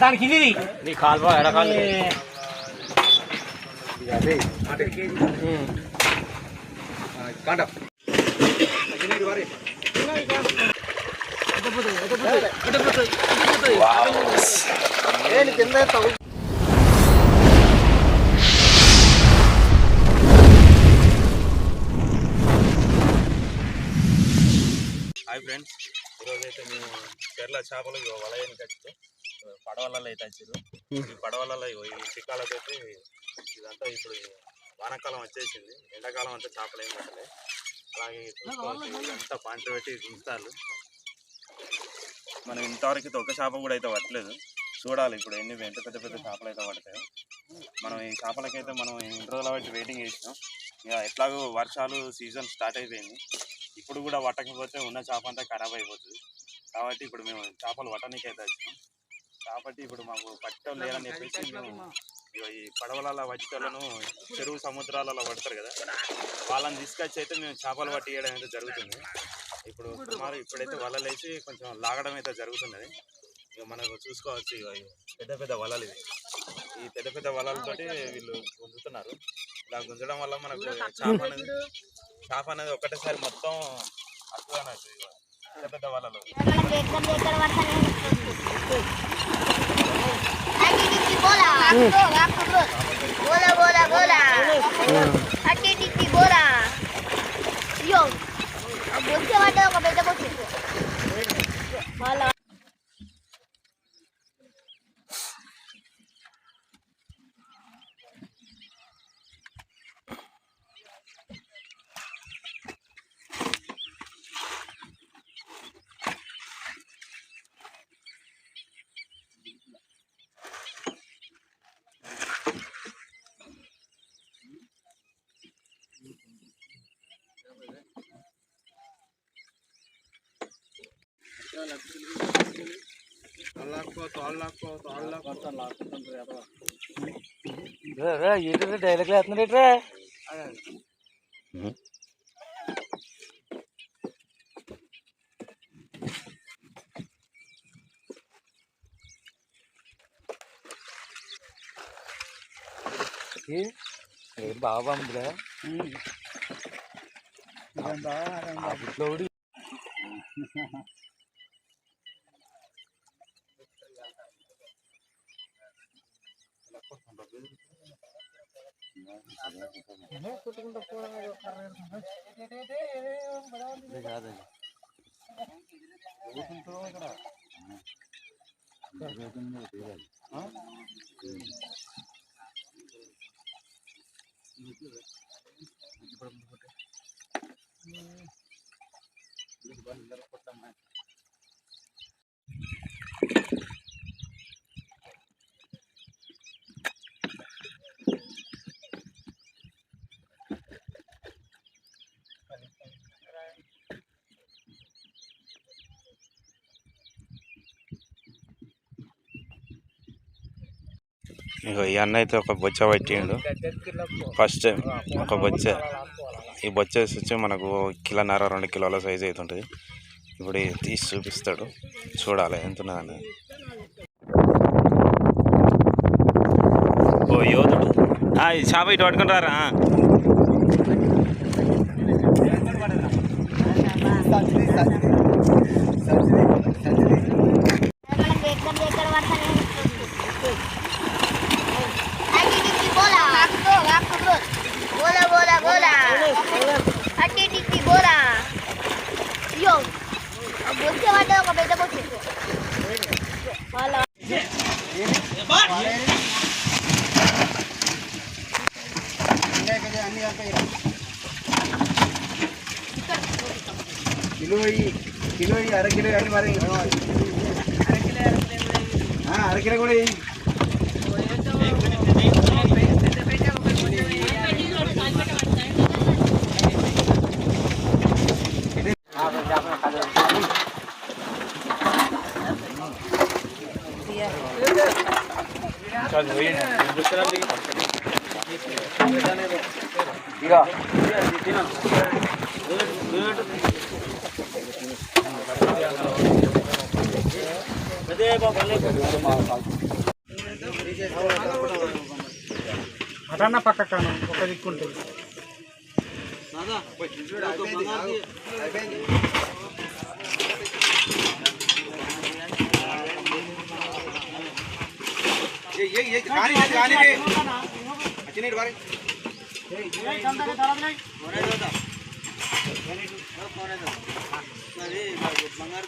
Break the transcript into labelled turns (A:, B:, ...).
A: దానికి ఇది నీ కాలువ ఎడకాలు
B: హాయ్ ఫ్రెండ్స్, ఈరోజైతే మేము కేరళ చేపలు వలయానికి వచ్చి పడవలలో అయితే వచ్చారు. ఈ పడవలలో ఈ చిక్కాలతో ఇదంతా ఇప్పుడు వానాకాలం వచ్చేసింది. ఎండాకాలం అంతా చేపలు ఏం పట్టలేదు. అలాగే చూసుకోవచ్చు, అంతా పాంట పెట్టి గుంజుతారు. మనం ఇంతవరకు అయితే ఒక చేప కూడా అయితే పట్టలేదు. చూడాలి ఇప్పుడు ఎన్ని ఎంత పెద్ద పెద్ద చేపలు అయితే పడతాయో. మనం ఈ చేపలకైతే మనం ఇన్ని రోజుల బట్టి వెయిటింగ్ చేసినాం. ఇక ఎట్లాగో వర్షాలు సీజన్ స్టార్ట్ అయిపోయింది. ఇప్పుడు కూడా పట్టకపోతే ఉన్న చేప అంతా ఖరాబ్ అయిపోతుంది. కాబట్టి ఇప్పుడు మేము చేపలు పట్టడానికి అయితే వచ్చినాం. కాబట్టి ఇప్పుడు మాకు పట్టడం లేదని చెప్పేసి మేము ఈ పడవలలో పట్టేళ్ళను చెరువు సముద్రాలలో పడతారు కదా, వాళ్ళని తీసుకొచ్చి అయితే మేము చేపలు పట్టియడం అయితే జరుగుతుంది. ఇప్పుడు సుమారు ఇప్పుడైతే వలలు వేసి కొంచెం లాగడం అయితే జరుగుతున్నది. ఇక మనకు చూసుకోవచ్చు, ఇక పెద్ద పెద్ద వలలు ఇవి. ఈ పెద్ద పెద్ద వలలతోటి వీళ్ళు గుంజుతున్నారు. ఇలా గుంజడం వల్ల మనకు చేప అనేది ఒకటేసారి మొత్తం అట్లా అన్నట్టు. పెద్ద పెద్ద వలలు
A: డైలాగ్ వేస్తున్నాడు. బాగా బాగుందిరా
B: ఇగో ఈ అన్న అయితే ఒక బొచ్చ పట్టిండు ఫస్ట్ టైం. ఒక బొచ్చ, ఈ బొచ్చ వచ్చి మనకు 1.5-2 కిలోల సైజు అవుతుంటుంది. ఇప్పుడు తీసి చూపిస్తాడు, చూడాలి ఎంత ఉన్నదని. ఓ యోధుడు, ఈ చేప ఇటు పట్టుకుని రారా.
A: కిలో 1/2 కిలో కానీ మరి 1/2 కిలో కూడా
C: అటన్న పక్క కాను ఒక దిక్కుంటుంది.
A: బంగారు